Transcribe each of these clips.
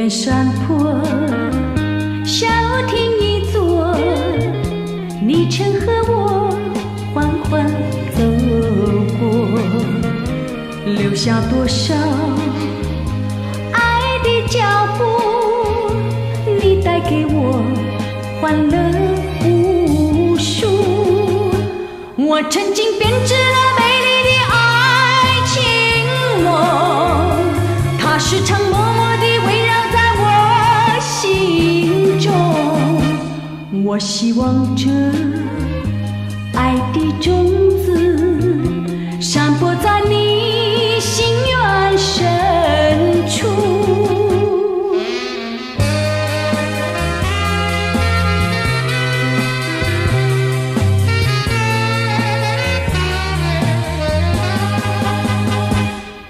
远山坡，小亭一座，你曾和我缓缓走过，留下多少爱的脚步，你带给我欢乐无数。我曾经编织了美丽的爱情梦，它时常默默地围绕在我心中。我希望这爱的种子散播在你心愿深处。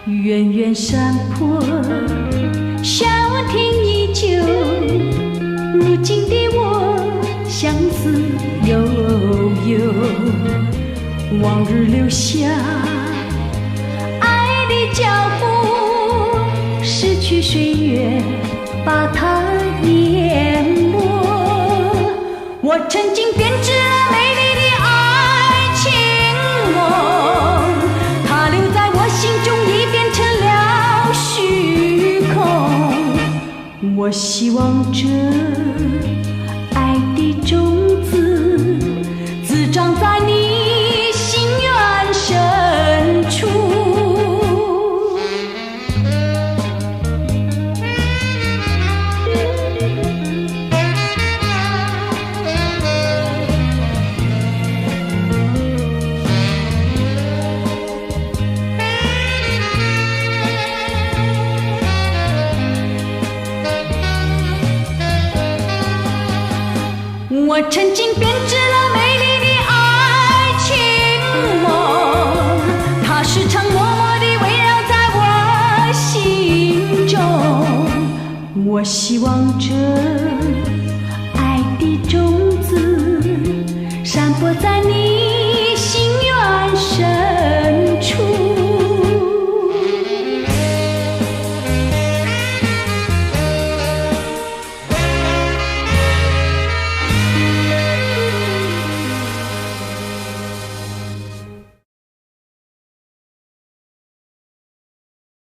远远山坡，小亭依旧，如今的我相思悠悠，往日留下爱的脚步，逝去岁月把它淹没。我曾经编织了美丽的爱情梦，它留在我心中已变成了虚空。我希望这爱的种子滋长在你心愿深处。我曾经编织了美丽的爱情梦，它时常默默地围绕在我心中。我希望这爱的种子散播在你